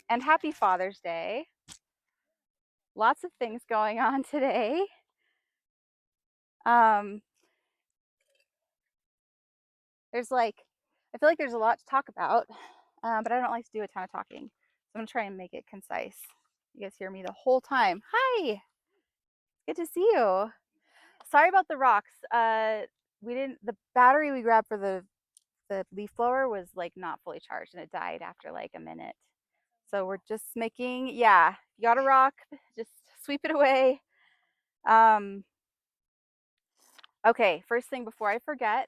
and happy Father's Day. Lots of things going on today. Um, there's like, I feel like there's a lot to talk about, but I don't like to do a ton of talking. So I'm gonna try and make it concise. You guys hear me the whole time. Hi, good to see you. Sorry about the rocks. The battery we grabbed for the leaf blower was like not fully charged and it died after like a minute. So we're just making, yeah, you got a rock, just sweep it away. Okay, first thing before I forget,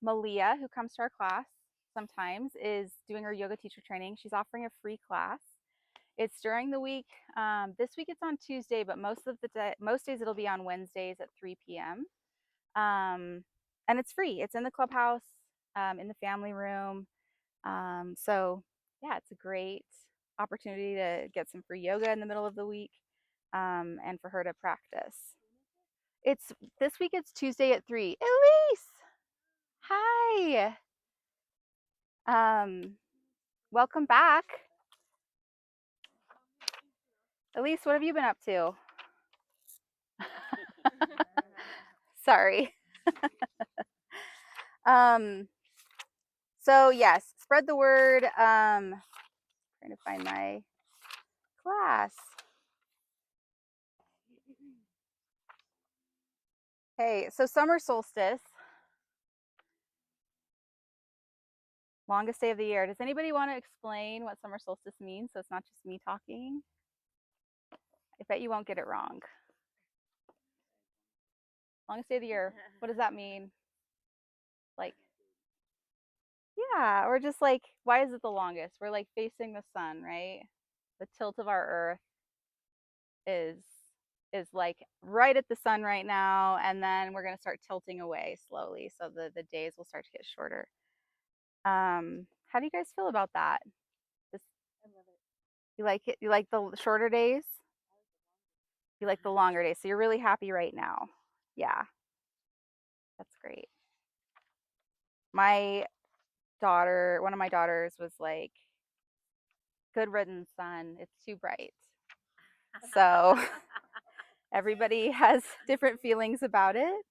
Malia, who comes to our class sometimes, is doing her yoga teacher training. She's offering a free class. It's during the week. This week it's on Tuesday, but most days it'll be on Wednesdays at 3 p.m. And it's free. It's in the clubhouse, in the family room. So yeah, it's a great opportunity to get some free yoga in the middle of the week, and for her to practice. It's this week. It's Tuesday at 3. Elise, hi. Welcome back. Elise, what have you been up to? Sorry. So yes, spread the word. Trying to find my class. Hey, so summer solstice, longest day of the year. Does anybody want to explain what summer solstice means so it's not just me talking? I bet you won't get it wrong. Longest day of the year. What does that mean? Like, yeah, or just like, why is it the longest? We're like facing the sun, right? The tilt of our earth is is like right at the sun right now, and then we're going to start tilting away slowly, so the days will start to get shorter. How do you guys feel about that? Just, you like it? You like the shorter days? You like the longer days, so you're really happy right now. Yeah, that's great. My one of my daughters was like, good riddance, sun, it's too bright. So everybody has different feelings about it.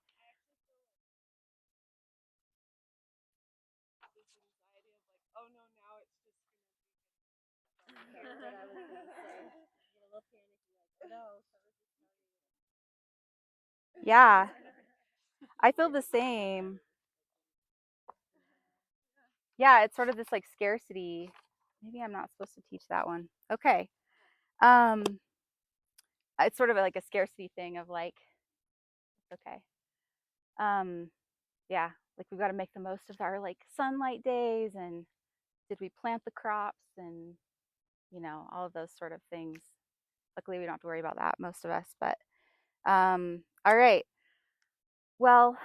Yeah, I feel the same. Yeah, it's sort of this like scarcity. Maybe I'm not supposed to teach that one. Okay. Um, it's sort of like a scarcity thing of like, okay. Um, yeah, like we've got to make the most of our like sunlight days, and did we plant the crops, and all of those sort of things. Luckily, we don't have to worry about that, most of us. But all right. Well,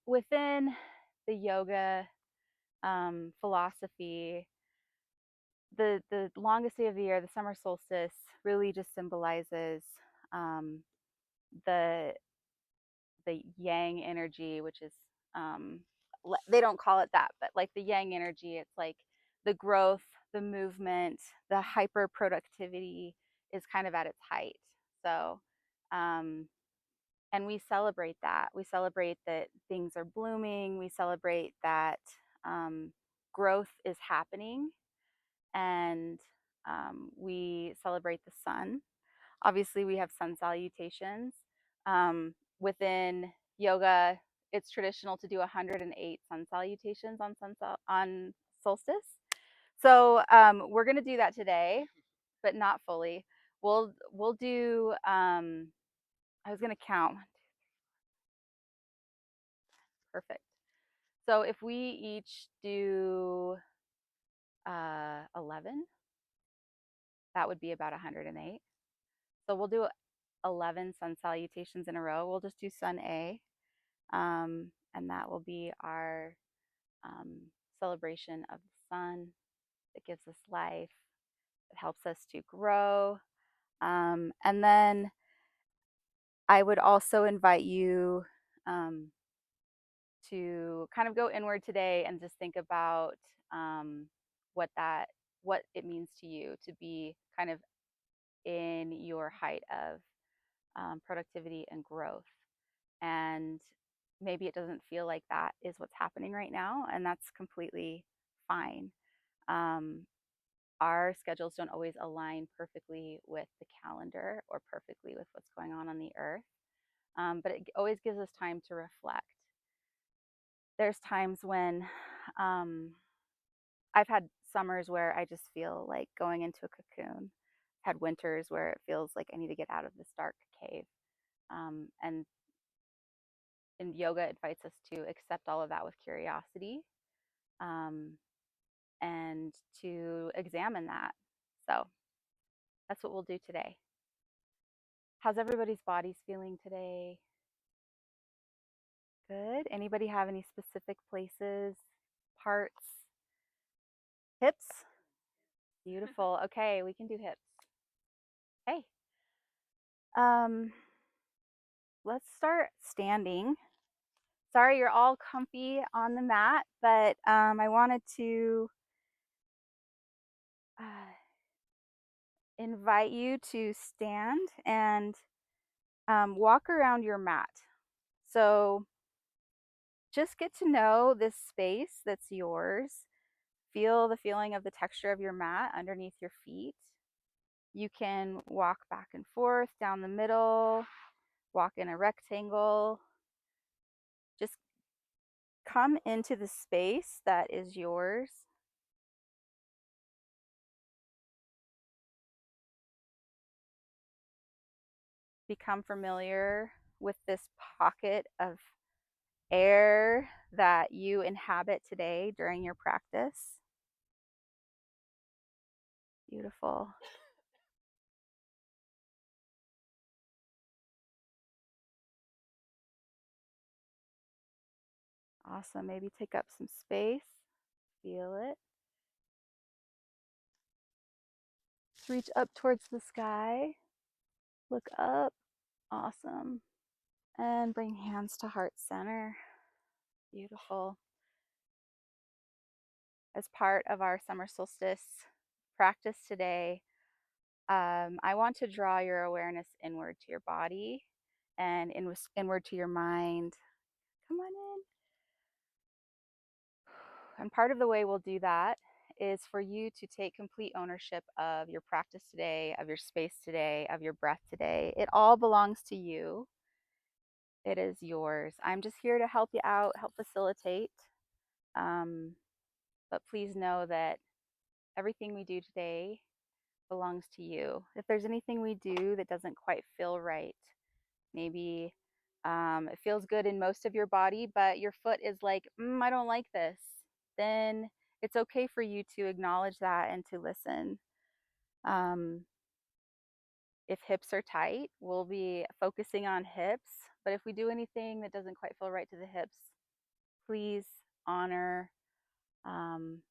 within the yoga philosophy, the longest day of the year, the summer solstice, really just symbolizes um, the the yang energy, which is they don't call it that, but like the yang energy, it's like the growth, the movement, the hyper productivity is kind of at its height. So, and we celebrate that. We celebrate that things are blooming. We celebrate that growth is happening, and we celebrate the sun. Obviously, we have sun salutations. Within yoga, it's traditional to do 108 sun salutations on solstice. So we're going to do that today, but not fully. We'll do. I was going to count. Perfect. So if we each do 11, that would be about 108. So we'll do 11 sun salutations in a row. We'll just do sun A, and that will be our celebration of the sun that gives us life, that helps us to grow. And then I would also invite you to kind of go inward today and just think about what that what it means to you to be kind of in your height of productivity and growth. And maybe it doesn't feel like that is what's happening right now, and that's completely fine. Um, our schedules don't always align perfectly with the calendar or perfectly with what's going on the earth, but it always gives us time to reflect. There's times when I've had summers where I just feel like going into a cocoon. I've had winters where it feels like I need to get out of this dark cave. And in yoga, it invites us to accept all of that with curiosity, um, and to examine that. So that's what we'll do today. How's everybody's bodies feeling today? Good. Anybody have any specific places, parts? Hips? Beautiful. Okay, we can do hips. Hey. Um, let's start standing. Sorry, you're all comfy on the mat, but I wanted to invite you to stand and walk around your mat. So just get to know this space that's yours. Feel the feeling of the texture of your mat underneath your feet. You can walk back and forth down the middle, walk in a rectangle. Just come into the space that is yours. Become familiar with this pocket of air that you inhabit today during your practice. Beautiful. Awesome. Maybe take up some space. Feel it. Reach up towards the sky. Look up. Awesome. And bring hands to heart center. Beautiful. As part of our summer solstice practice today, I want to draw your awareness inward to your body and inward to your mind. Come on in. And part of the way we'll do that is for you to take complete ownership of your practice today, of your space today, of your breath today. It all belongs to you. It is yours. I'm just here to help you out, help facilitate. But please know that everything we do today belongs to you. If there's anything we do that doesn't quite feel right, maybe it feels good in most of your body, but your foot is like, I don't like this, then it's okay for you to acknowledge that and to listen. If hips are tight, we'll be focusing on hips. But if we do anything that doesn't quite feel right to the hips, please honor um,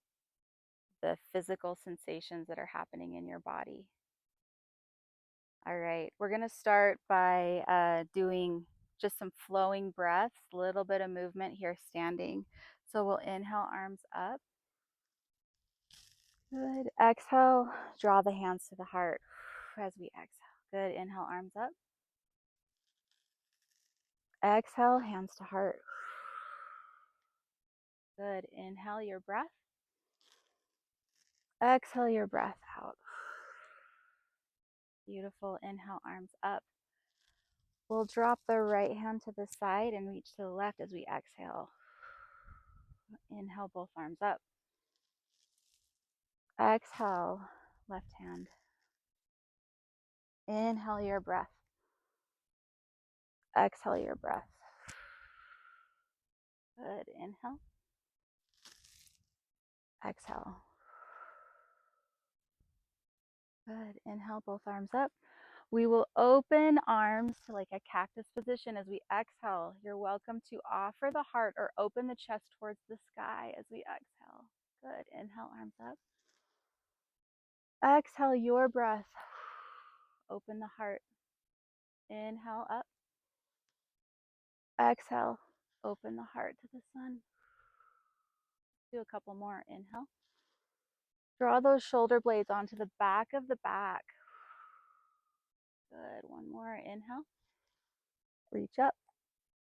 the physical sensations that are happening in your body. All right, we're going to start by doing just some flowing breaths, a little bit of movement here standing. So we'll inhale, arms up. Good. Exhale, draw the hands to the heart as we exhale. Good. Inhale, arms up. Exhale, hands to heart. Good. Inhale your breath. Exhale your breath out. Beautiful. Inhale, arms up. We'll drop the right hand to the side and reach to the left as we exhale. Inhale, both arms up. Exhale, left hand. Inhale your breath. Exhale your breath. Good. Inhale. Exhale. Good. Inhale, both arms up. We will open arms to like a cactus position as we exhale. You're welcome to offer the heart or open the chest towards the sky as we exhale. Good. Inhale, arms up. Exhale your breath. Open the heart. Inhale up. Exhale. Open the heart to the sun. Do a couple more. Inhale. Draw those shoulder blades onto the back of the back. Good. One more. Inhale. Reach up.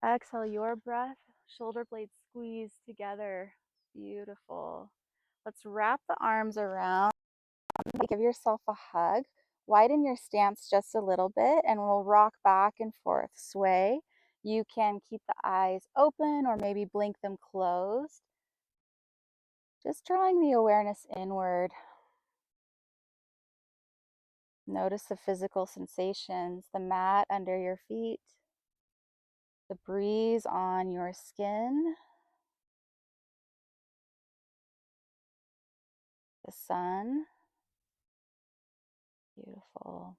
Exhale your breath. Shoulder blades squeeze together. Beautiful. Let's wrap the arms around. Give yourself a hug. Widen your stance just a little bit and we'll rock back and forth. Sway. You can keep the eyes open or maybe blink them closed. Just drawing the awareness inward. Notice the physical sensations, the mat under your feet, the breeze on your skin, the sun. Beautiful.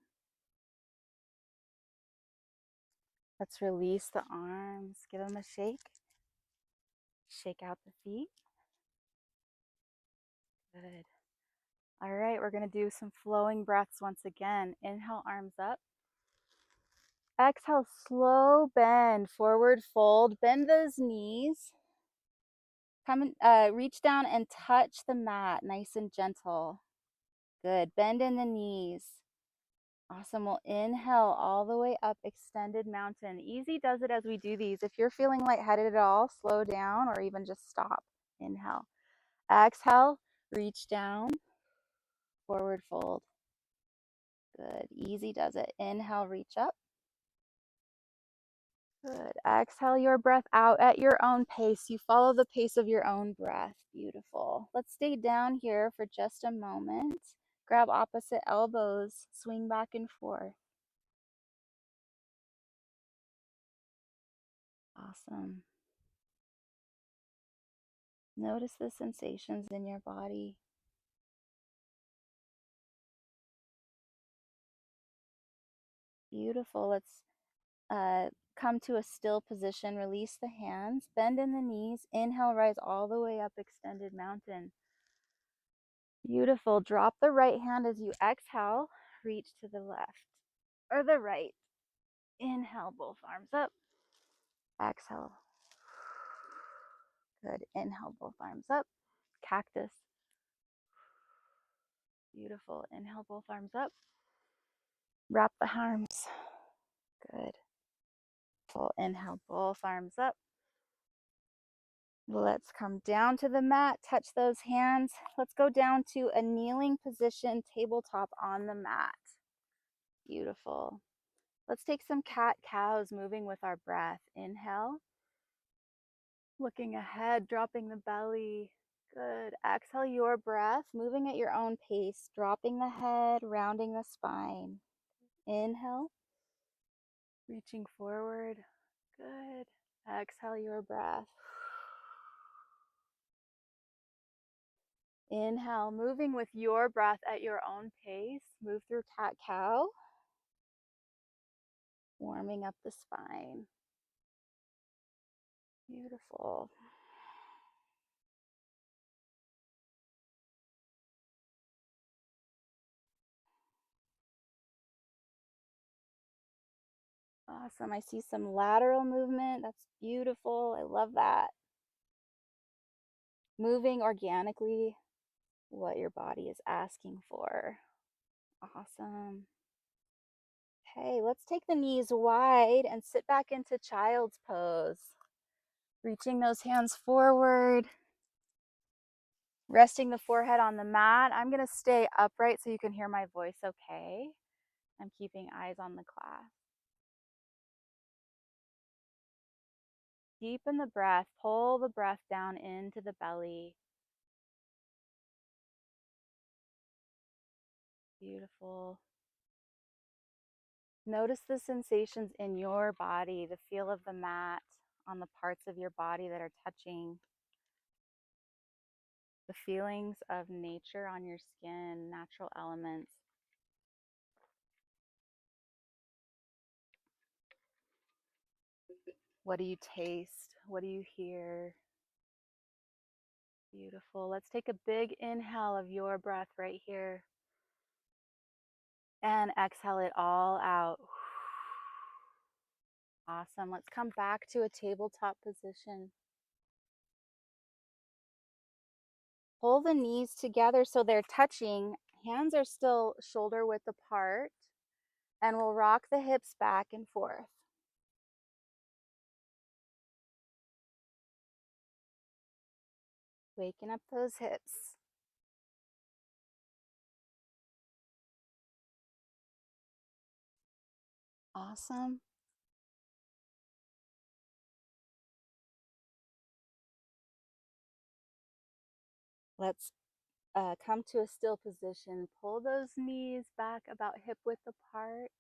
Let's release the arms. Give them a shake. Shake out the feet. Good. All right, we're going to do some flowing breaths once again. Inhale, arms up. Exhale, slow bend, forward fold. Bend those knees. Come and reach down and touch the mat, nice and gentle. Good. Bend in the knees. Awesome. We'll inhale all the way up, extended mountain. Easy does it as we do these. If you're feeling lightheaded at all, slow down or even just stop. Inhale. Exhale, reach down, forward fold. Good. Easy does it. Inhale, reach up. Good. Exhale your breath out at your own pace. You follow the pace of your own breath. Beautiful. Let's stay down here for just a moment. Grab opposite elbows, swing back and forth. Awesome. Notice the sensations in your body. Beautiful. Let's come to a still position. Release the hands. Bend in the knees. Inhale, rise all the way up, extended mountain. Beautiful. Drop the right hand as you exhale. Reach to the left or the right. Inhale, both arms up. Exhale. Good. Inhale, both arms up. Cactus. Beautiful. Inhale, both arms up. Wrap the arms. Good. Full inhale, both arms up. Let's come down to the mat, touch those hands. Let's go down to a kneeling position, tabletop on the mat. Beautiful. Let's take some cat-cows, moving with our breath. Inhale. Looking ahead, dropping the belly. Good. Exhale your breath, moving at your own pace, dropping the head, rounding the spine. Inhale. Reaching forward. Good. Exhale your breath. Inhale, moving with your breath at your own pace. Move through cat-cow. Warming up the spine. Beautiful. Awesome. I see some lateral movement. That's beautiful. I love that. Moving organically, what your body is asking for. Awesome. Okay, let's take the knees wide and sit back into child's pose. Reaching those hands forward. Resting the forehead on the mat. I'm going to stay upright so you can hear my voice okay. I'm keeping eyes on the class. Deepen the breath. Pull the breath down into the belly. Beautiful. Notice the sensations in your body, the feel of the mat on the parts of your body that are touching, the feelings of nature on your skin, natural elements. What do you taste? What do you hear? Beautiful. Let's take a big inhale of your breath right here. And exhale it all out. Awesome. Let's come back to a tabletop position. Pull the knees together so they're touching. Hands are still shoulder width apart. And we'll rock the hips back and forth. Waking up those hips. Awesome. Let's come to a still position. Pull those knees back about hip width apart.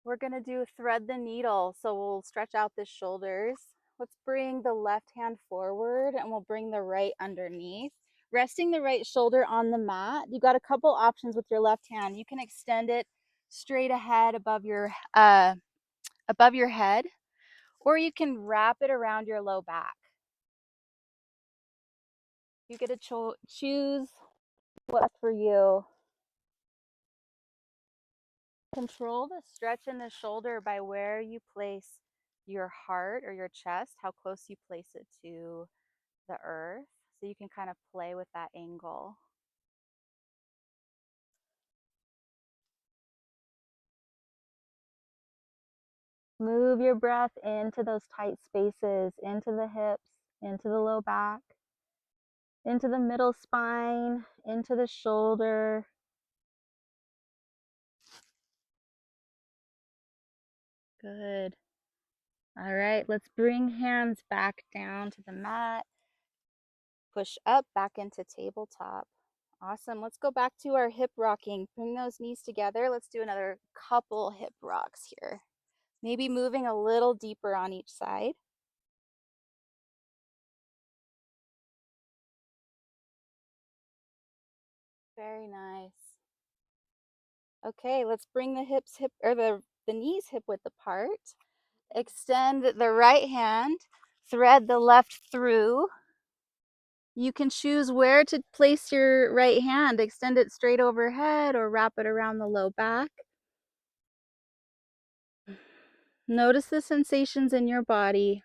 We're going to do thread the needle. So we'll stretch out the shoulders. Let's bring the left hand forward and we'll bring the right underneath. Resting the right shoulder on the mat. You've got a couple options with your left hand. You can extend it straight ahead above your head, or you can wrap it around your low back. You get to choose what's for you. Control the stretch in the shoulder by where you place your heart or your chest, how close you place it to the earth. So you can kind of play with that angle. Move your breath into those tight spaces, into the hips, into the low back, into the middle spine, into the shoulder. Good. All right, let's bring hands back down to the mat. Push up back into tabletop. Awesome. Let's go back to our hip rocking. Bring those knees together. Let's do another couple hip rocks here. Maybe moving a little deeper on each side. Very nice. Okay, let's bring the knees hip width apart. Extend the right hand, thread the left through. You can choose where to place your right hand. Extend it straight overhead or wrap it around the low back. Notice the sensations in your body.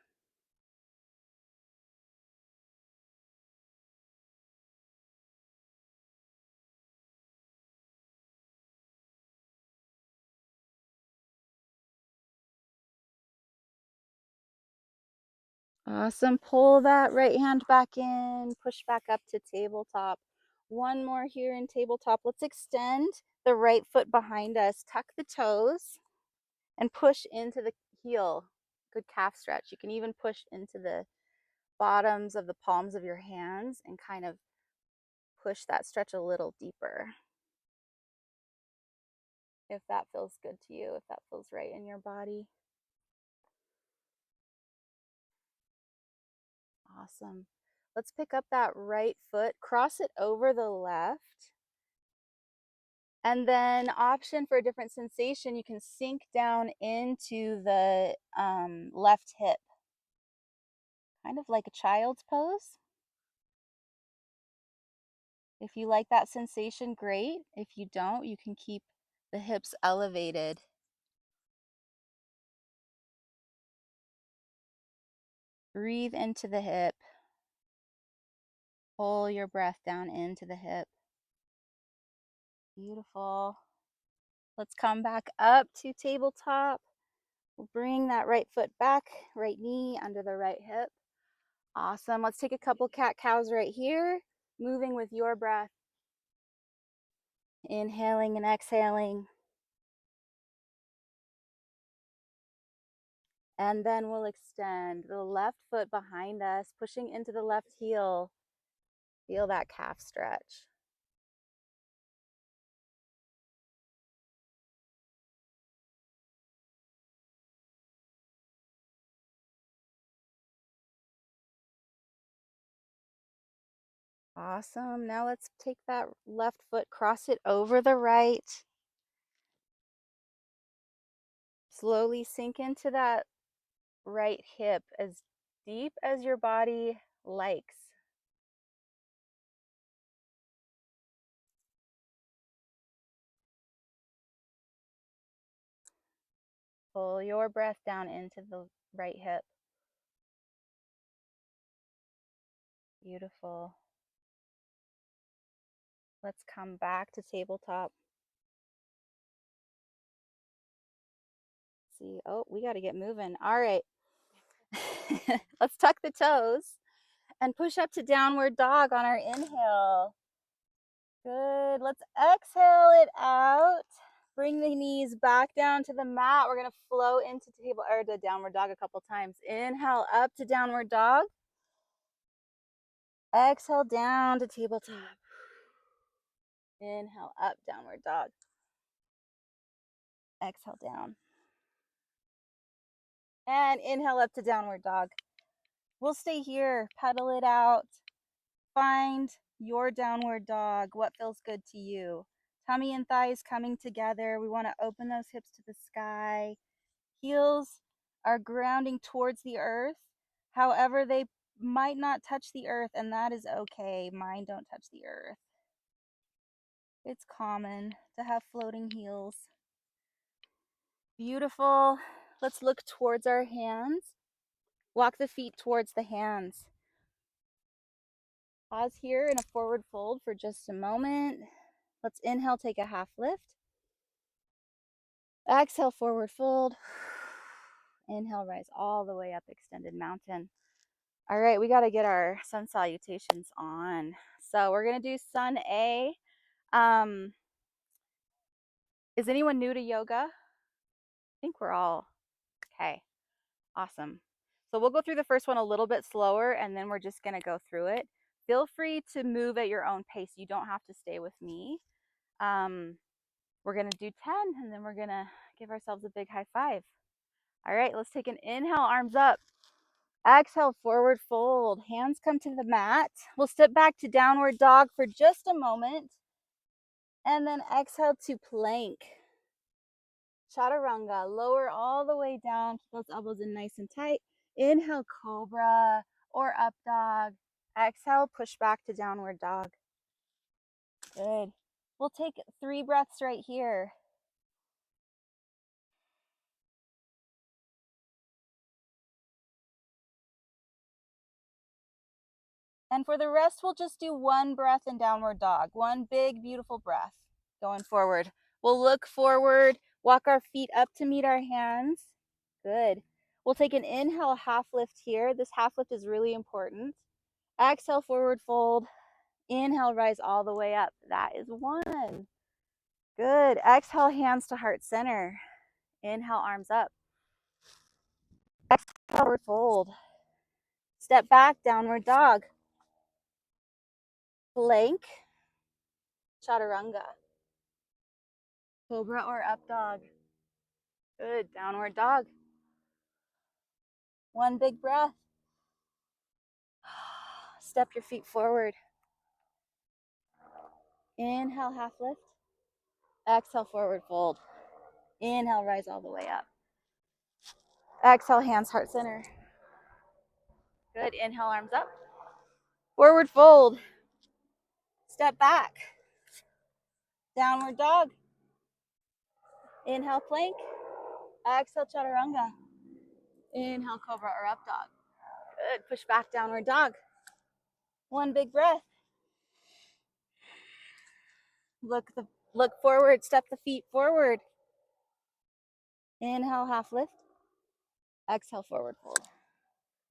Awesome. Pull that right hand back in, push back up to tabletop. One more here in tabletop. Let's extend the right foot behind us, tuck the toes, and push into the heel. Good calf stretch. You can even push into the bottoms of the palms of your hands and kind of push that stretch a little deeper. If that feels good to you, if that feels right in your body. Awesome. Let's pick up that right foot, cross it over the left. And then option for a different sensation, you can sink down into the left hip. Kind of like a child's pose. If you like that sensation, great. If you don't, you can keep the hips elevated. Breathe into the hip. Pull your breath down into the hip. Beautiful. Let's come back up to tabletop. We'll bring that right foot back, right knee under the right hip. Awesome. Let's take a couple cat-cows right here, moving with your breath. Inhaling and exhaling. And then we'll extend the left foot behind us, pushing into the left heel. Feel that calf stretch. Awesome. Now let's take that left foot, cross it over the right. Slowly sink into that right hip as deep as your body likes. Pull your breath down into the right hip. Beautiful. Let's come back to tabletop. See, oh, we got to get moving. All right. Let's tuck the toes and push up to downward dog on our inhale. Good. Let's exhale it out. Bring the knees back down to the mat. We're going to flow into table or to downward dog a couple times. Inhale up to downward dog. Exhale down to tabletop. Inhale up, downward dog. Exhale down. And inhale up to downward dog. We'll stay here, pedal it out. Find your downward dog, what feels good to you. Tummy and thighs coming together. We want to open those hips to the sky. Heels are grounding towards the earth. However, they might not touch the earth, and that is okay. Mine don't touch the earth. It's common to have floating heels. Beautiful. Let's look towards our hands. Walk the feet towards the hands. Pause here in a forward fold for just a moment. Let's inhale, take a half lift. Exhale, forward fold. Inhale, rise all the way up, extended mountain. All right, we got to get our sun salutations on. So we're going to do sun A. Is anyone new to yoga? I think we're all okay. Awesome. So we'll go through the first one a little bit slower, and then we're just going to go through it. Feel free to move at your own pace. You don't have to stay with me. We're going to do 10, and then we're going to give ourselves a big high five. All right, let's take an inhale, arms up. Exhale, forward fold. Hands come to the mat. We'll step back to downward dog for just a moment. And then exhale to plank. Chaturanga, lower all the way down. Keep those elbows in nice and tight. Inhale, cobra or up dog. Exhale, push back to downward dog. Good. We'll take 3 breaths right here. And for the rest, we'll just do 1 breath in downward dog. 1 big, beautiful breath going forward. We'll look forward, walk our feet up to meet our hands. Good. We'll take an inhale, half lift here. This half lift is really important. Exhale, forward fold. Inhale, rise all the way up. That is 1. Good. Exhale, hands to heart center. Inhale, arms up. Exhale, forward fold. Step back, downward dog. Plank. Chaturanga. Cobra or up dog. Good. Downward dog. 1 big breath. Step your feet forward. Inhale, half lift. Exhale, forward fold. Inhale, rise all the way up. Exhale, hands heart center. Good. Inhale, arms up. Forward fold. Step back. Downward dog. Inhale, plank. Exhale, chaturanga. Inhale, cobra or up dog. Good. Push back, downward dog. 1 big breath. Look forward. Step the feet forward. Inhale, half lift. Exhale, forward fold.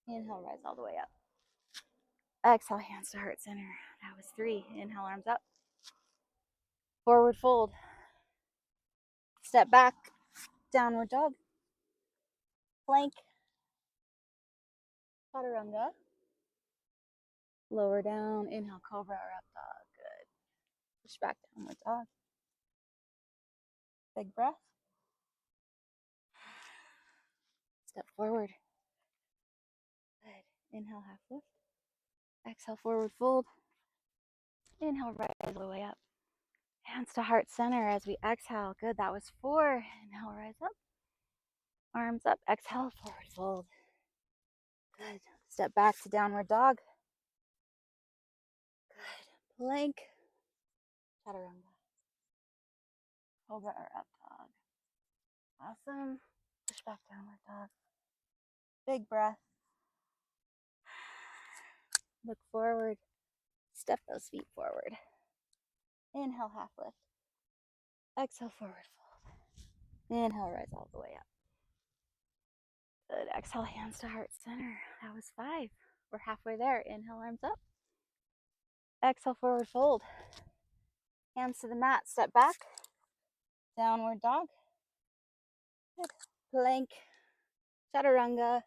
Inhale, rise all the way up. Exhale, hands to heart center. That was 3. Inhale, arms up. Forward fold. Step back. Downward dog. Plank. Chaturanga. Lower down. Inhale, cobra or up dog. Good. Push back, downward dog. Big breath. Step forward. Good. Inhale, half lift. Exhale, forward fold. Inhale, rise all the way up. Hands to heart center as we exhale. Good. That was 4. Inhale, rise up. Arms up. Exhale, forward fold. Good. Step back to downward dog. Good. Plank. Chaturanga. Cobra or up dog. Awesome. Push back, downward dog. Big breath. Look forward. Step those feet forward. Inhale, half lift. Exhale, forward fold. Inhale, rise all the way up. Good. Exhale, hands to heart center. That was 5. We're halfway there. Inhale, arms up. Exhale, forward fold. Hands to the mat. Step back. Downward dog. Good. Plank. Chaturanga.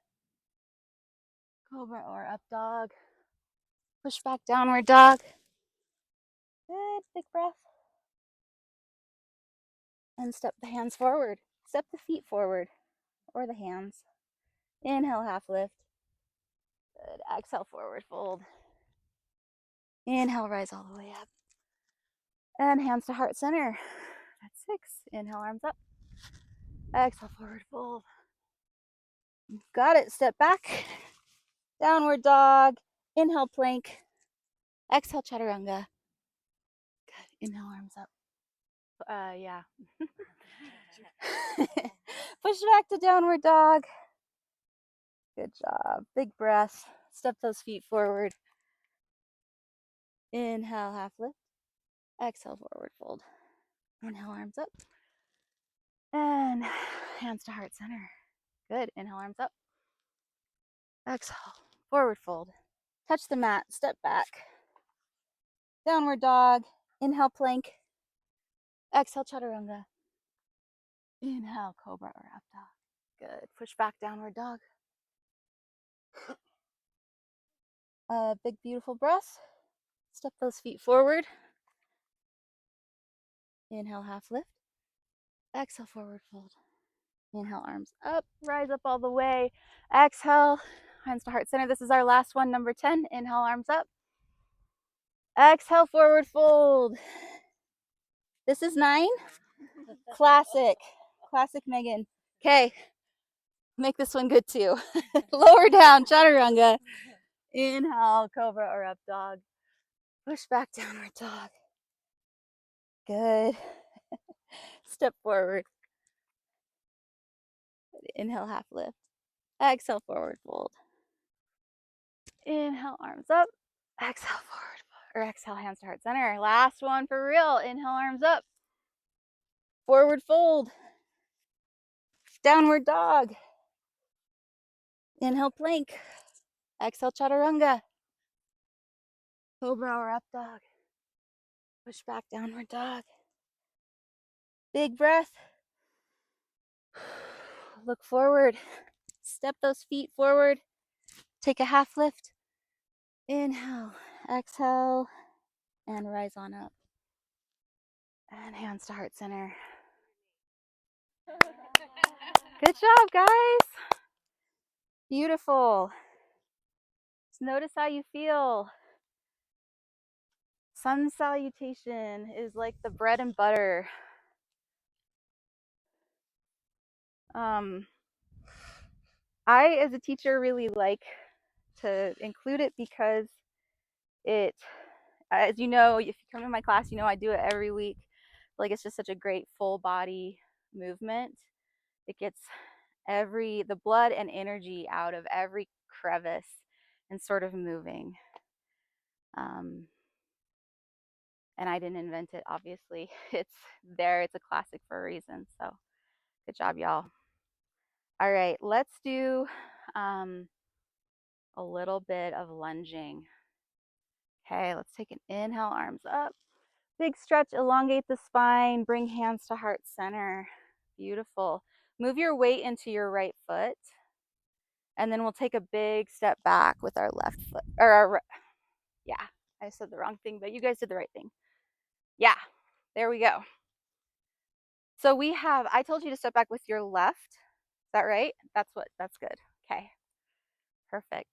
Cobra or up dog. Push back, downward dog. Good. Big breath. And step the hands forward. Step the feet forward or the hands. Inhale, half lift. Good. Exhale, forward fold. Inhale, rise all the way up. And hands to heart center. That's 6. Inhale, arms up. Exhale, forward fold. Got it. Step back. Downward dog. Inhale, plank. Exhale, chaturanga. Good. Inhale, arms up. Yeah. Push back to downward dog. Good job. Big breath. Step those feet forward. Inhale, half lift. Exhale, forward fold. Inhale, arms up. And hands to heart center. Good. Inhale, arms up. Exhale, forward fold. Touch the mat. Step back. Downward dog. Inhale, plank. Exhale, chaturanga. Inhale, cobra or up dog. Good. Push back, downward dog. Big, beautiful breath. Step those feet forward. Inhale, half lift. Exhale, forward fold. Inhale, arms up. Rise up all the way. Exhale, hands to heart center. This is our last one, number 10. Inhale, arms up. Exhale, forward fold. This is 9. Classic. Classic Megan. Okay. Make this one good too. Lower down, chaturanga. Inhale, cobra or up dog. Push back, downward dog. Good. Step forward. Inhale, half lift. Exhale, forward fold. Inhale, arms up. Exhale, forward. Or exhale, hands to heart center. Last one for real. Inhale, arms up. Forward fold. Downward dog. Inhale, plank. Exhale, chaturanga. Cobra or up dog. Push back, downward dog. Big breath. Look forward. Step those feet forward. Take a half lift. Inhale, exhale, and rise on up. And hands to heart center. Good job, guys. Beautiful. Just notice how you feel. Sun salutation is like the bread and butter. I, as a teacher, really like to include it because it, as you know, if you come to my class, you know I do it every week. Like, it's just such a great full body movement. It gets the blood and energy out of every crevice and sort of moving. And I didn't invent it, obviously. It's there. It's a classic for a reason. So good job, y'all. All right, let's do a little bit of lunging. Okay, let's take an inhale, arms up. Big stretch, elongate the spine, bring hands to heart center. Beautiful. Move your weight into your right foot. And then we'll take a big step back with our left foot. Yeah, I said the wrong thing, but you guys did the right thing. Yeah, there we go. So I told you to step back with your left. Is that right? That's good. Okay, perfect.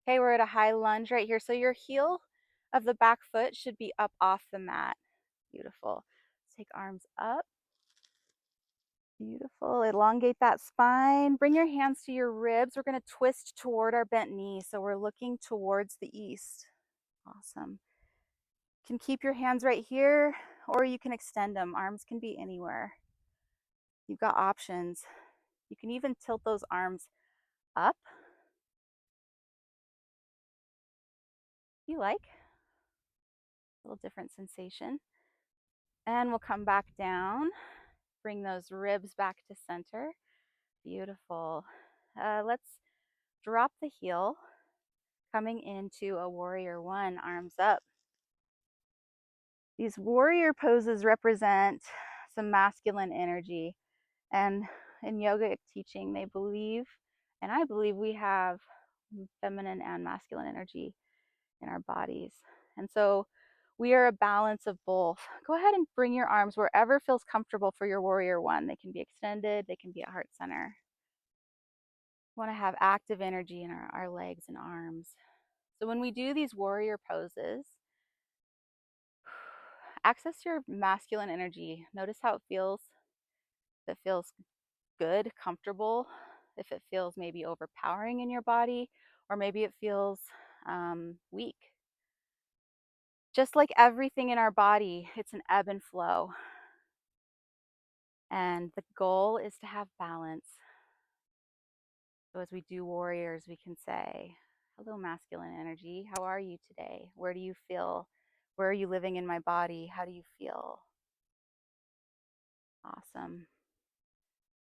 Okay, we're at a high lunge right here. So your heel of the back foot should be up off the mat. Beautiful. Take arms up. Beautiful. Elongate that spine. Bring your hands to your ribs. We're going to twist toward our bent knee. So we're looking towards the east. Awesome. You can keep your hands right here, or you can extend them. Arms can be anywhere. You've got options. You can even tilt those arms up if you like. A little different sensation. And we'll come back down. Bring those ribs back to center. Beautiful. Let's drop the heel, coming into a warrior one, arms up. These warrior poses represent some masculine energy. And in yogic teaching, they believe, and I believe, we have feminine and masculine energy in our bodies. And so we are a balance of both. Go ahead and bring your arms wherever feels comfortable for your warrior one. They can be extended, they can be at heart center. We want to have active energy in our legs and arms. So when we do these warrior poses, access your masculine energy. Notice how it feels. If it feels good, comfortable, if it feels maybe overpowering in your body, or maybe it feels weak. Just like everything in our body, it's an ebb and flow. And the goal is to have balance. So as we do warriors, we can say, hello, masculine energy. How are you today? Where do you feel? Where are you living in my body? How do you feel? Awesome.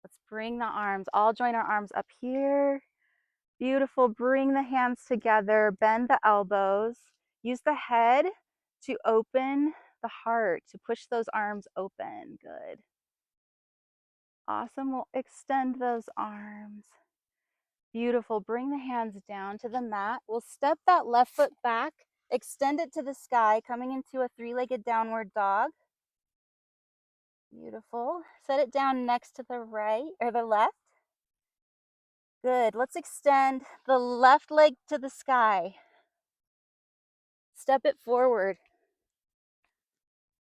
Let's bring the arms, all join our arms up here. Beautiful. Bring the hands together, bend the elbows. Use the head to open the heart, to push those arms open. Good. Awesome. We'll extend those arms. Beautiful. Bring the hands down to the mat. We'll step that left foot back, extend it to the sky, coming into a three-legged downward dog. Beautiful. Set it down next to the right or the left. Good. Let's extend the left leg to the sky. Step it forward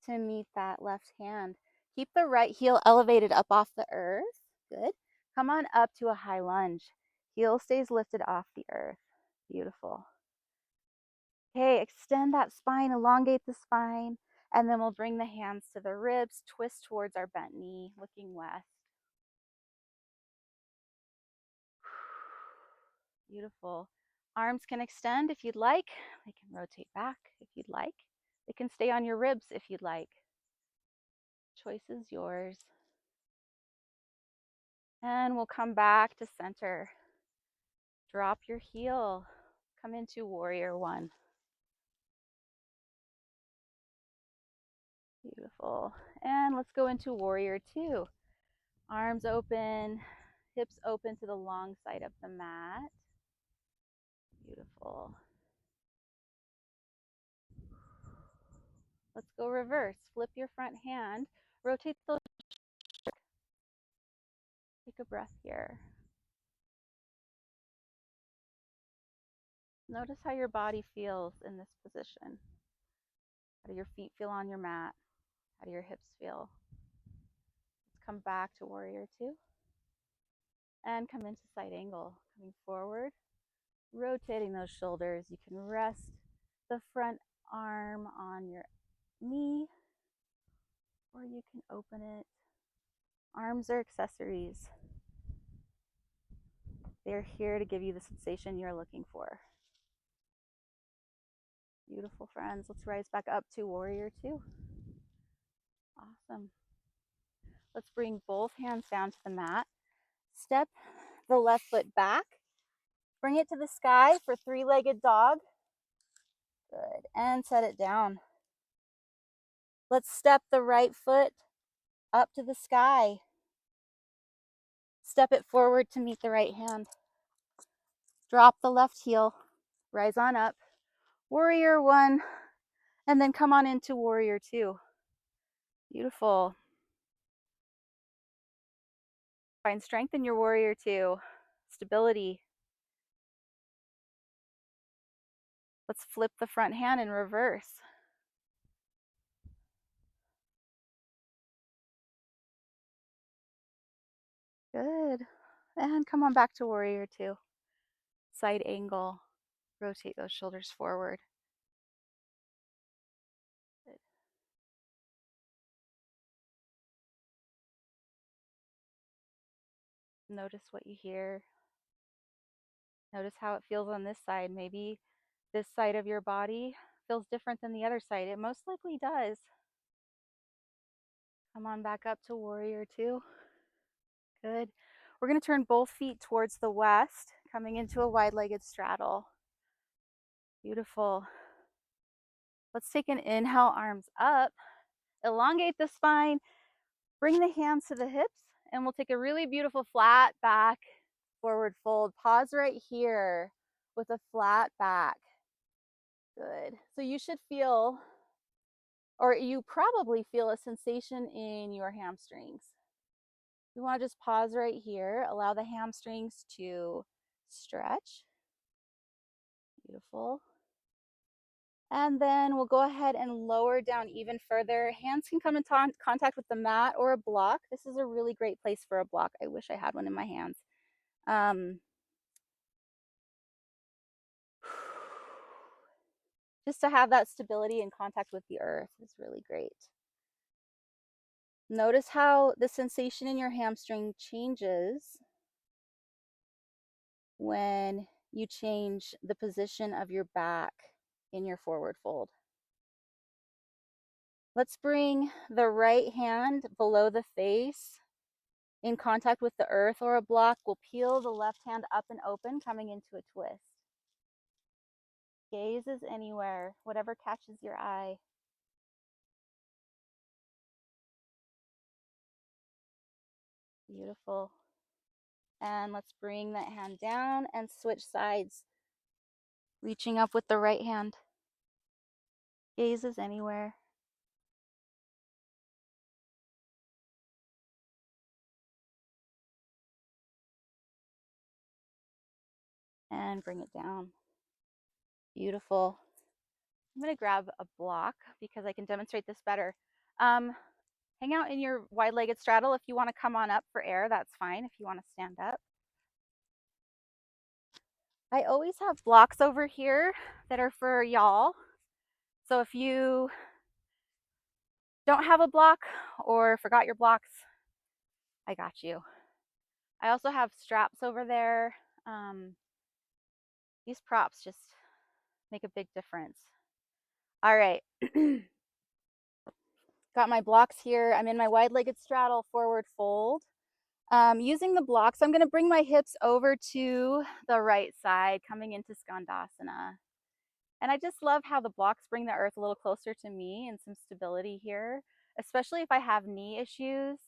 to meet that left hand. Keep the right heel elevated up off the earth. Good. Come on up to a high lunge. Heel stays lifted off the earth. Beautiful. Okay, extend that spine, elongate the spine, and then we'll bring the hands to the ribs, twist towards our bent knee, looking west. Beautiful. Arms can extend if you'd like. They can rotate back if you'd like. They can stay on your ribs if you'd like. Choice is yours. And we'll come back to center. Drop your heel. Come into warrior one. Beautiful. And let's go into warrior two. Arms open, hips open to the long side of the mat. Beautiful. Let's go reverse. Flip your front hand. Rotate the. Take a breath here. Notice how your body feels in this position. How do your feet feel on your mat? How do your hips feel? Let's come back to warrior two. And come into side angle. Coming forward. Rotating those shoulders. You can rest the front arm on your knee, or you can open it. Arms are accessories. They're here to give you the sensation you're looking for. Beautiful, friends. Let's rise back up to warrior two. Awesome. Let's bring both hands down to the mat. Step the left foot back. Bring it to the sky for three-legged dog. Good. And set it down. Let's step the right foot up to the sky. Step it forward to meet the right hand. Drop the left heel. Rise on up. Warrior one. And then come on into warrior two. Beautiful. Find strength in your warrior two. Stability. Let's flip the front hand in reverse. Good. And come on back to warrior two. Side angle. Rotate those shoulders forward. Good. Notice what you hear. Notice how it feels on this side. Maybe this side of your body feels different than the other side. It most likely does. Come on back up to warrior two. Good. We're going to turn both feet towards the west, coming into a wide-legged straddle. Beautiful. Let's take an inhale, arms up. Elongate the spine. Bring the hands to the hips, and we'll take a really beautiful flat back forward fold. Pause right here with a flat back. Good. So you should feel, or you probably feel, a sensation in your hamstrings. You want to just pause right here. Allow the hamstrings to stretch. Beautiful. And then we'll go ahead and lower down even further. Hands can come in contact with the mat or a block. This is a really great place for a block. I wish I had one in my hands. Just to have that stability and contact with the earth is really great. Notice how the sensation in your hamstring changes when you change the position of your back in your forward fold. Let's bring the right hand below the face in contact with the earth or a block. We'll peel the left hand up and open, coming into a twist. Gaze is anywhere, whatever catches your eye. Beautiful. And let's bring that hand down and switch sides. Reaching up with the right hand. Gaze is anywhere. And bring it down. Beautiful. I'm going to grab a block because I can demonstrate this better. Hang out in your wide-legged straddle. If you want to come on up for air, that's fine. If you want to stand up. I always have blocks over here that are for y'all. So if you don't have a block or forgot your blocks, I got you. I also have straps over there. These props just make a big difference. All right. Got my blocks here. I'm in my wide-legged straddle forward fold. Using the blocks, I'm going to bring my hips over to the right side, coming into Skandasana. And I just love how the blocks bring the earth a little closer to me and some stability here, especially if I have knee issues.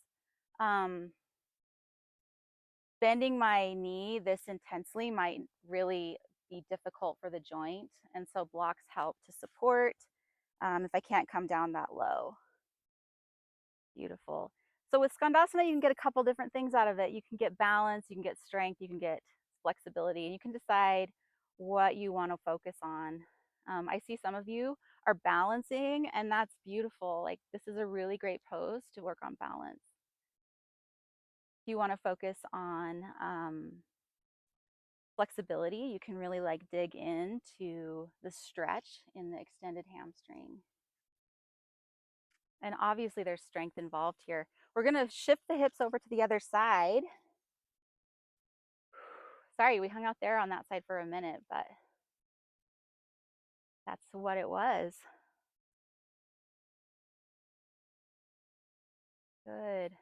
Bending my knee this intensely might really be difficult for the joint. And so blocks help to support if I can't come down that low. Beautiful. So with Skandasana, you can get a couple different things out of it. You can get balance, you can get strength, you can get flexibility, and you can decide what you want to focus on. I see some of you are balancing, and that's beautiful. Like, this is a really great pose to work on balance. If you want to focus on flexibility, you can really like dig into the stretch in the extended hamstring. And obviously there's strength involved here. We're going to shift the hips over to the other side. Sorry, we hung out there on that side for a minute, but that's what it was. Good.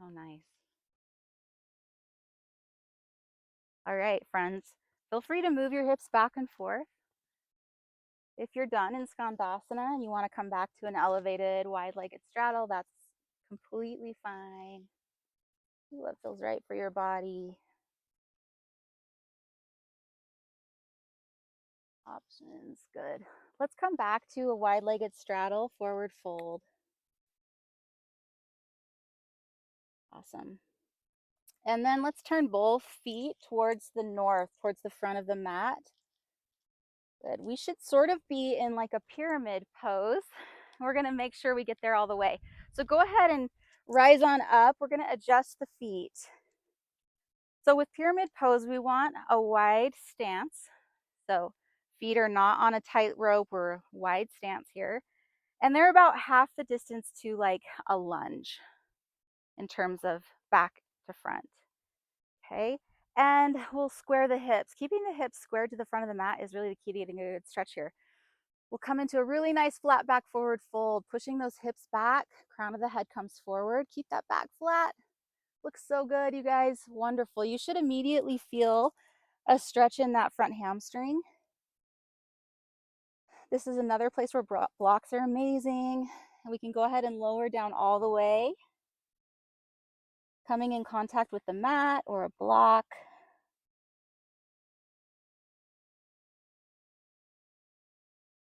Oh, nice. All right, friends, feel free to move your hips back and forth. If you're done in Skandasana and you want to come back to an elevated wide-legged straddle, that's completely fine. See what feels right for your body. Options, good. Let's come back to a wide-legged straddle, forward fold. Awesome. And then let's turn both feet towards the north, towards the front of the mat. Good. We should sort of be in like a pyramid pose. We're going to make sure we get there all the way. So go ahead and rise on up. We're going to adjust the feet. So with pyramid pose, we want a wide stance. So feet are not on a tight rope or wide stance here. And they're about half the distance to like a lunge. in terms of back to front. Okay, and we'll square the hips. Keeping the hips squared to the front of the mat is really the key to getting a good stretch here. We'll come into a really nice flat back forward fold, pushing those hips back, crown of the head comes forward. Keep that back flat. Looks so good, you guys. Wonderful. You should immediately feel a stretch in that front hamstring. This is another place where blocks are amazing. And we can go ahead and lower down all the way, coming in contact with the mat or a block.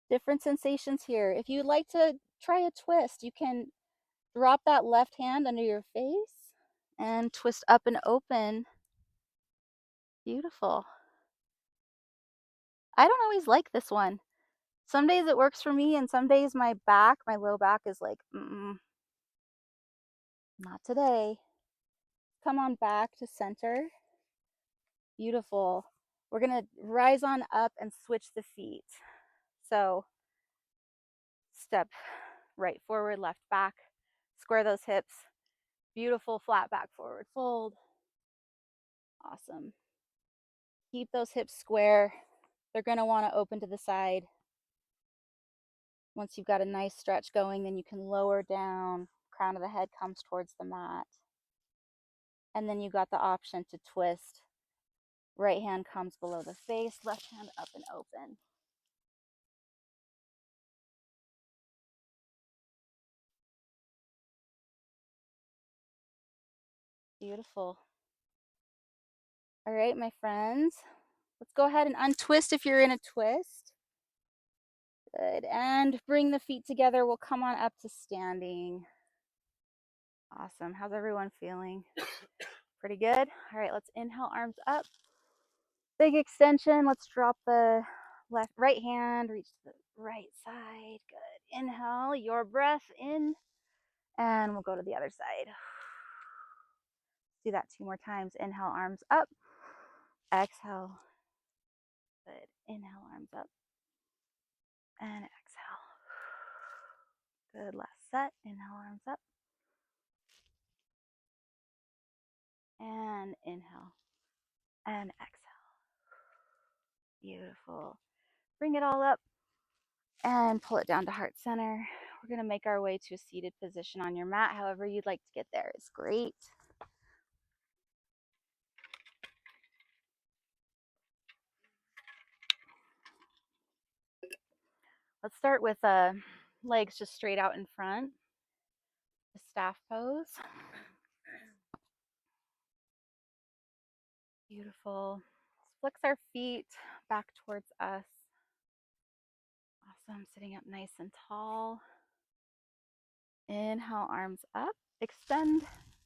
Different sensations here. If you'd like to try a twist, you can drop that left hand under your face and twist up and open. Beautiful. I don't always like this one. Some days it works for me, and some days my low back is like, not today. Come on back to center. Beautiful. We're gonna rise on up and switch the feet. So step right forward, left back, square those hips. Beautiful flat back forward fold. Awesome. Keep those hips square. They're gonna wanna open to the side. Once you've got a nice stretch going, then you can lower down, crown of the head comes towards the mat. And then you got the option to twist. Right hand comes below the face, left hand up and open. Beautiful. All right, my friends, let's go ahead and untwist if you're in a twist. Good, and bring the feet together. We'll come on up to standing. Awesome. How's everyone feeling? Pretty good. All right, let's inhale, arms up. Big extension. Let's drop the right hand, reach to the right side. Good. Inhale your breath in, and we'll go to the other side. Do that 2 more times. Inhale, arms up. Exhale. Good. Inhale, arms up. And exhale. Good. Last set. Inhale, arms up. And inhale. And exhale. Beautiful. Bring it all up and pull it down to heart center. We're going to make our way to a seated position on your mat. However you'd like to get there is great. Let's start with legs just straight out in front. The staff pose. Beautiful. Let's flex our feet back towards us. Awesome. Sitting up nice and tall. Inhale, arms up. Extend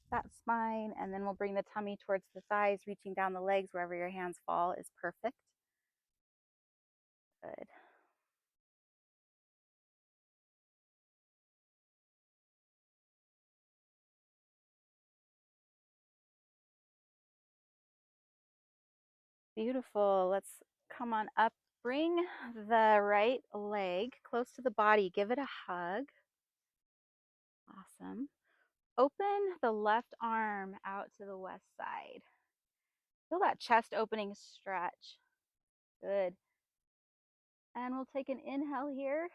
that spine, and then we'll bring the tummy towards the thighs, reaching down the legs. Wherever your hands fall is perfect. Good. Beautiful. Let's come on up. Bring the right leg close to the body. Give it a hug. Awesome. Open the left arm out to the west side. Feel that chest opening stretch. Good. And we'll take an inhale here.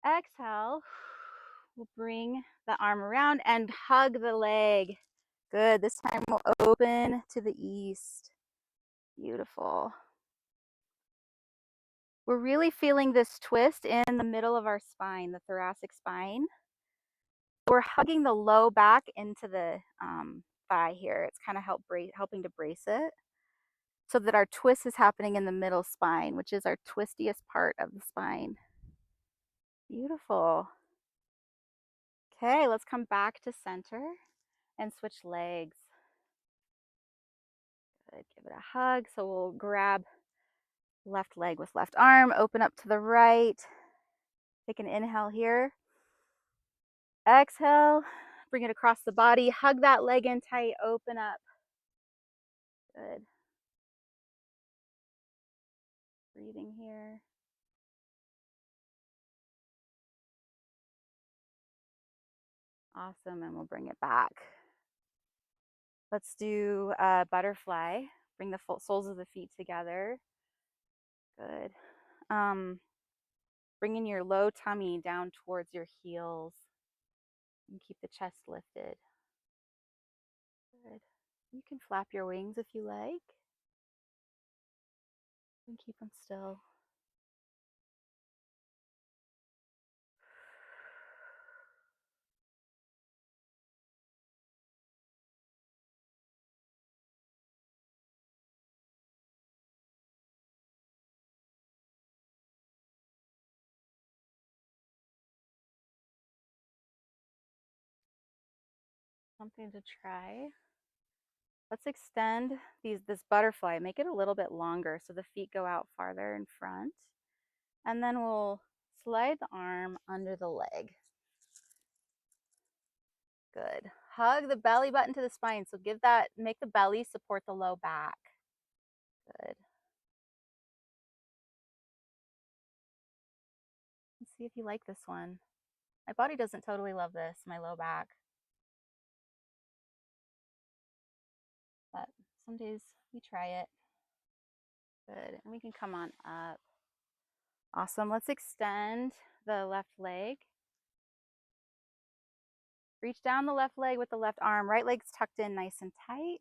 Exhale. We'll bring the arm around and hug the leg. Good. This time we'll open to the east. Beautiful. We're really feeling this twist in the middle of our spine, the thoracic spine. We're hugging the low back into the thigh here. It's kind of helping to brace it so that our twist is happening in the middle spine, which is our twistiest part of the spine. Beautiful. Okay, let's come back to center and switch legs. Good. Give it a hug. So we'll grab left leg with left arm, open up to the right. Take an inhale here. Exhale. Bring it across the body. Hug that leg in tight. Open up. Good. Breathing here. Awesome, and we'll bring it back. Let's do a butterfly. Bring the soles of the feet together. Good. Bringing your low tummy down towards your heels and keep the chest lifted. Good. You can flap your wings if you like and keep them still. Something to try. Let's extend this butterfly, make it a little bit longer so the feet go out farther in front. And then we'll slide the arm under the leg. Good. Hug the belly button to the spine. So make the belly support the low back. Good. Let's see if you like this one. My body doesn't totally love this, my low back. But some days we try it. Good. And we can come on up. Awesome. Let's extend the left leg. Reach down the left leg with the left arm. Right leg's tucked in nice and tight.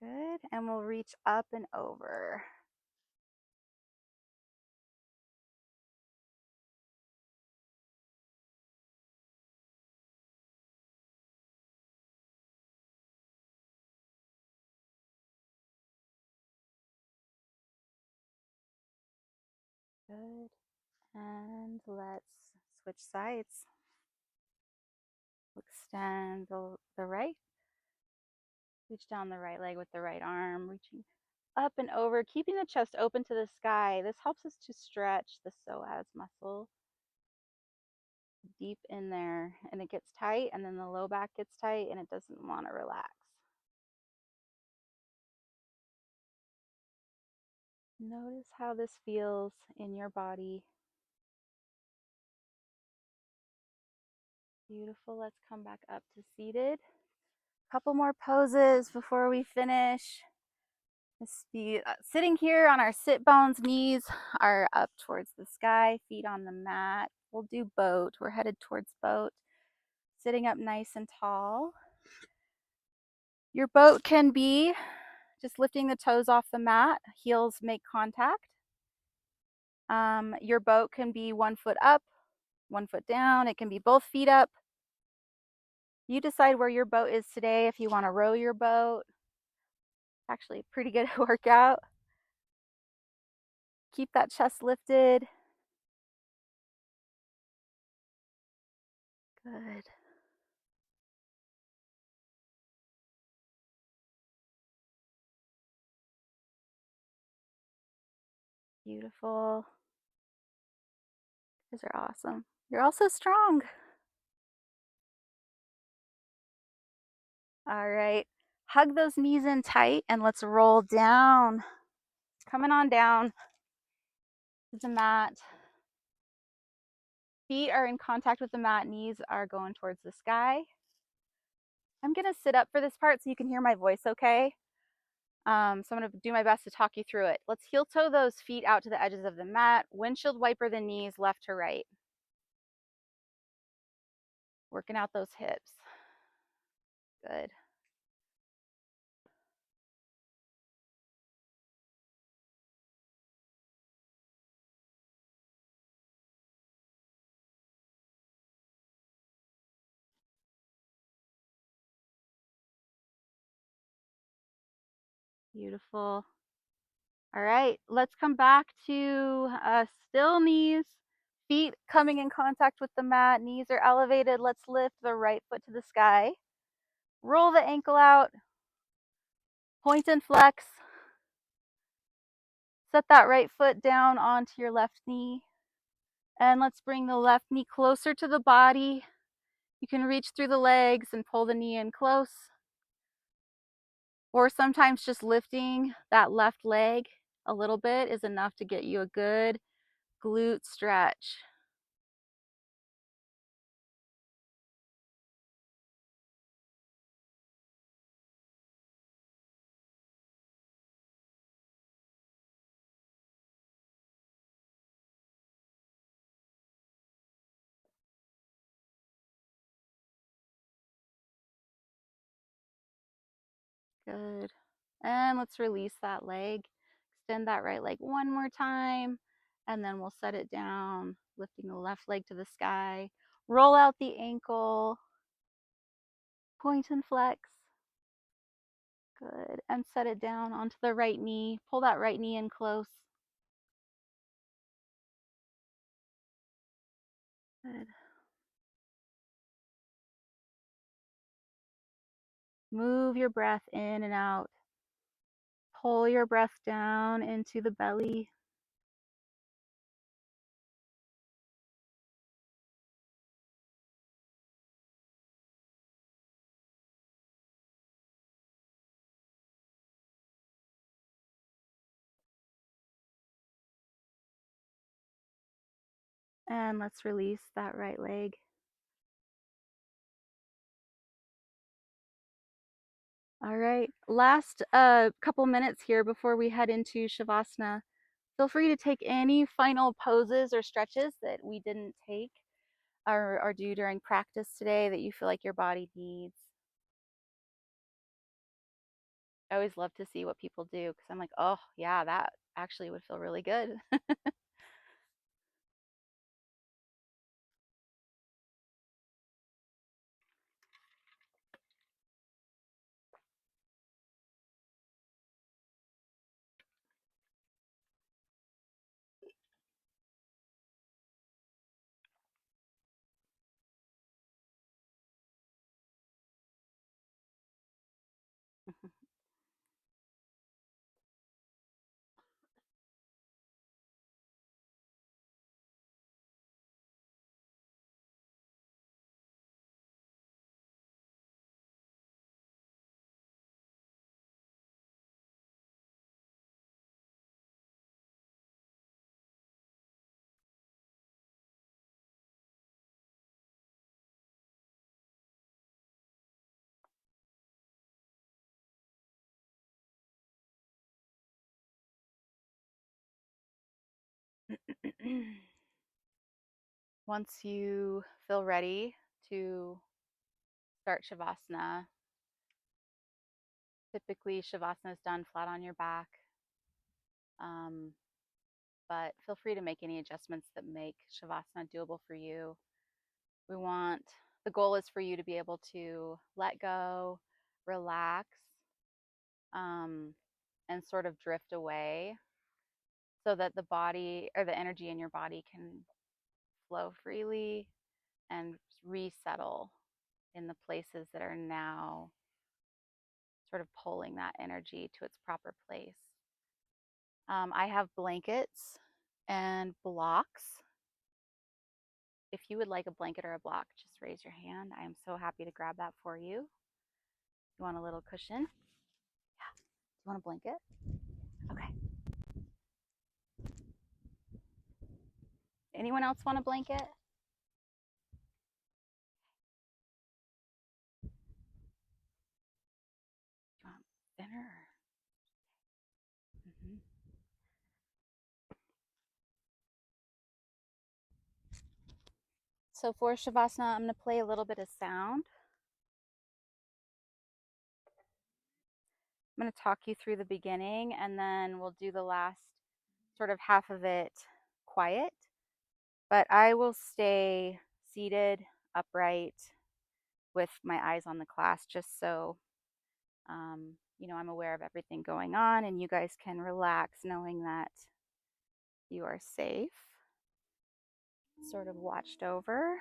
Good. And we'll reach up and over. Good. And let's switch sides. Extend the right. Reach down the right leg with the right arm, reaching up and over, keeping the chest open to the sky. This helps us to stretch the psoas muscle deep in there, and it gets tight, and then the low back gets tight, and it doesn't want to relax. Notice how this feels in your body. Beautiful. Let's come back up to seated. Couple more poses before we finish. Let's be sitting here on our sit bones. Knees are up towards the sky, feet on the mat. We'll do boat. We're headed towards boat. Sitting up nice and tall. Your boat can be just lifting the toes off the mat. Heels make contact. Your boat can be 1 foot up, 1 foot down. It can be both feet up. You decide where your boat is today. If you want to row your boat, it's actually a pretty good workout. Keep that chest lifted. Good. Beautiful. You guys are awesome. You're also strong. All right. Hug those knees in tight and let's roll down. Coming on down to the mat. Feet are in contact with the mat. Knees are going towards the sky. I'm going to sit up for this part so you can hear my voice okay. So I'm going to do my best to talk you through it. Let's heel toe those feet out to the edges of the mat. Windshield wiper the knees left to right. Working out those hips. Good. Beautiful. All right, let's come back to still knees, feet coming in contact with the mat, knees are elevated. Let's lift the right foot to the sky. Roll the ankle out, point and flex. Set that right foot down onto your left knee. And let's bring the left knee closer to the body. You can reach through the legs and pull the knee in close. Or sometimes just lifting that left leg a little bit is enough to get you a good glute stretch. Good. And let's release that leg. Extend that right leg one more time. And then we'll set it down, lifting the left leg to the sky. Roll out the ankle. Point and flex. Good. And set it down onto the right knee. Pull that right knee in close. Good. Move your breath in and out. Pull your breath down into the belly. And let's release that right leg. All right, last couple minutes here before we head into Shavasana. Feel free to take any final poses or stretches that we didn't take or do during practice today that you feel like your body needs. I always love to see what people do because I'm like, oh, yeah, that actually would feel really good. Once you feel ready to start Shavasana, typically Shavasana is done flat on your back, but feel free to make any adjustments that make Shavasana doable for you. The goal is for you to be able to let go, relax, and sort of drift away so that the body or the energy in your body can flow freely and resettle in the places that are now sort of pulling that energy to its proper place. I have blankets and blocks. If you would like a blanket or a block, just raise your hand. I am so happy to grab that for you. You want a little cushion? Yeah. Do you want a blanket? Okay. Anyone else want a blanket? Do you want thinner? Mm-hmm. So for Shavasana, I'm going to play a little bit of sound. I'm going to talk you through the beginning, and then we'll do the last sort of half of it quiet. But I will stay seated, upright, with my eyes on the class, just so I'm aware of everything going on, and you guys can relax knowing that you are safe, sort of watched over.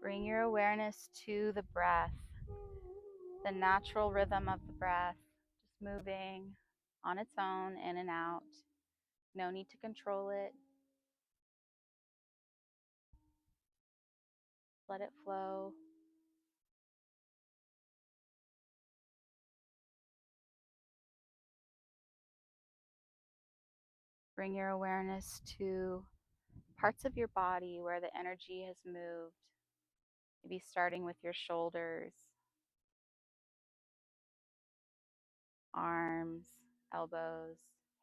Bring your awareness to the breath, the natural rhythm of the breath, just moving on its own in and out. No need to control it. Let it flow. Bring your awareness to parts of your body where the energy has moved. Maybe starting with your shoulders, arms, elbows,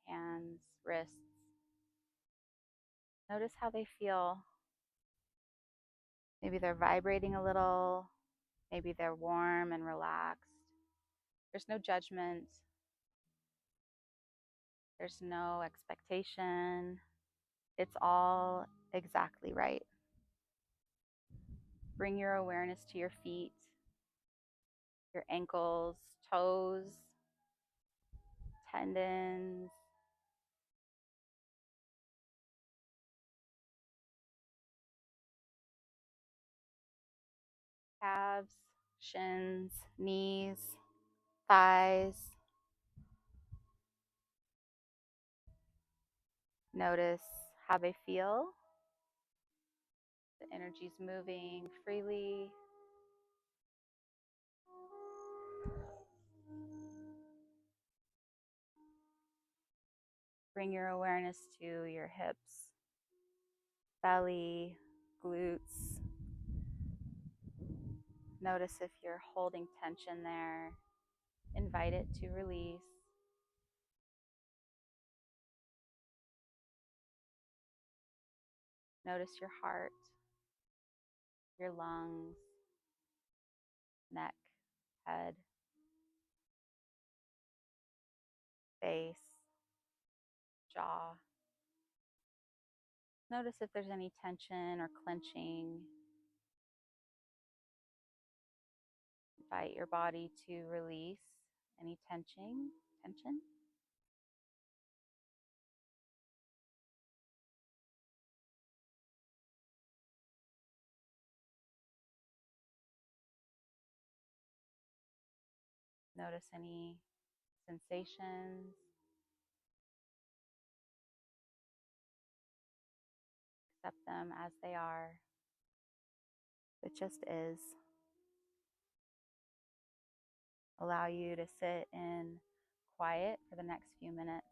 hands, wrists. Notice how they feel. Maybe they're vibrating a little. Maybe they're warm and relaxed. There's no judgment. There's no expectation. It's all exactly right. Bring your awareness to your feet, your ankles, toes, tendons, calves, shins, knees, thighs. Notice how they feel. The energy's moving freely. Bring your awareness to your hips, belly, glutes. Notice if you're holding tension there. Invite it to release. Notice your heart, your lungs, neck, head, face, jaw. Notice if there's any tension or clenching. Invite your body to release any tension. Notice any sensations. Accept them as they are. It just is. Allow you to sit in quiet for the next few minutes.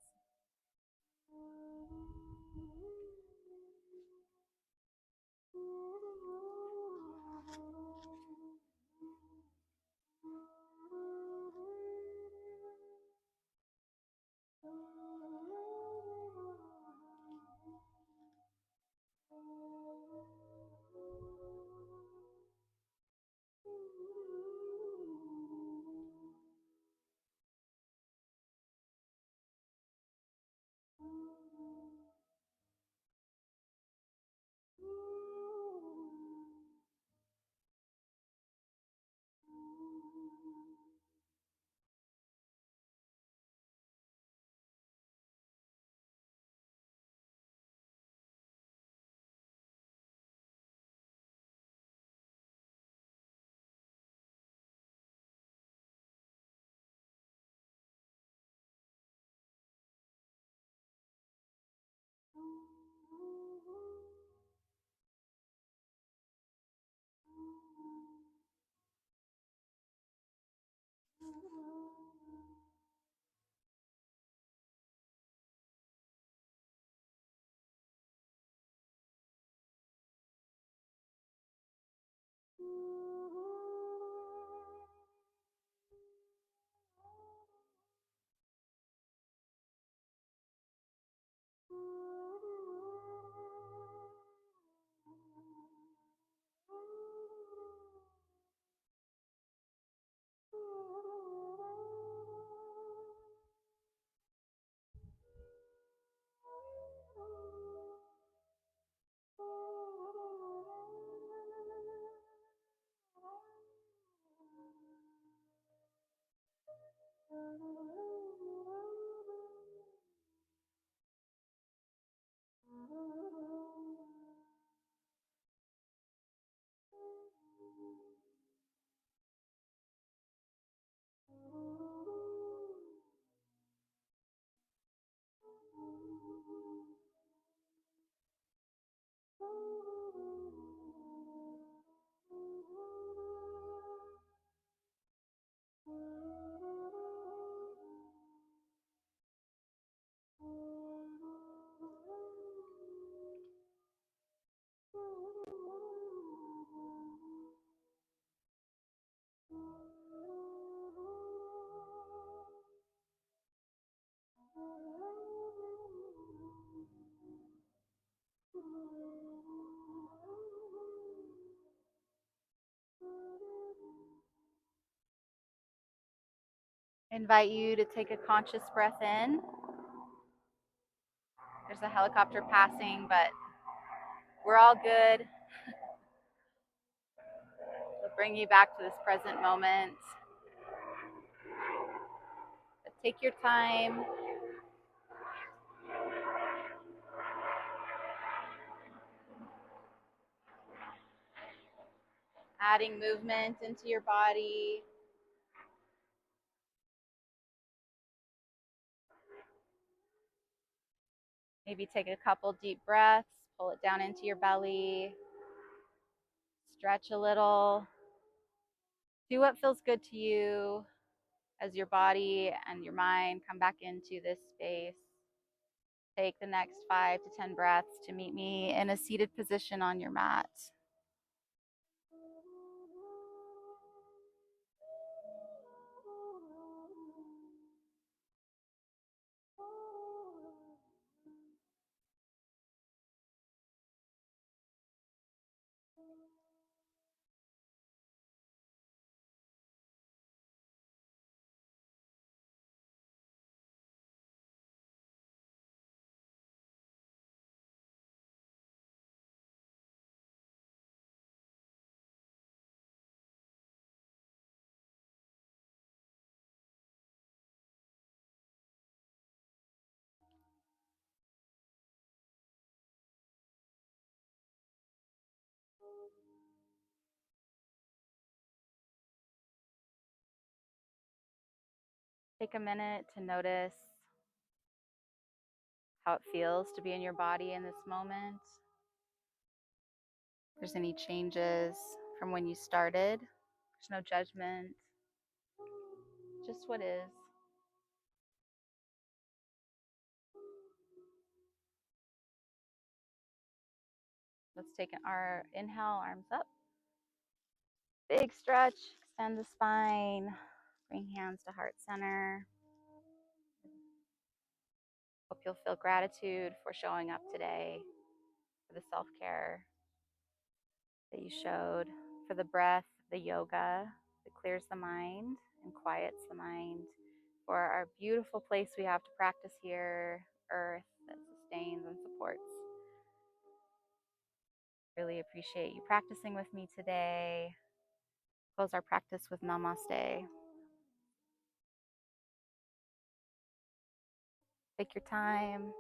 I invite you to take a conscious breath in. There's a helicopter passing, but we're all good. It'll bring you back to this present moment. But take your time. Adding movement into your body. Maybe take a couple deep breaths, pull it down into your belly, stretch a little. Do what feels good to you as your body and your mind come back into this space. Take the next 5 to 10 breaths to meet me in a seated position on your mat. Take a minute to notice how it feels to be in your body in this moment. If there's any changes from when you started, there's no judgment, just what is. Let's take our inhale, arms up. Big stretch, extend the spine, bring hands to heart center. Hope you'll feel gratitude for showing up today, for the self-care that you showed, for the breath, the yoga that clears the mind and quiets the mind, for our beautiful place we have to practice here, earth that sustains and supports. Really appreciate you practicing with me today. Close our practice with namaste. Take your time.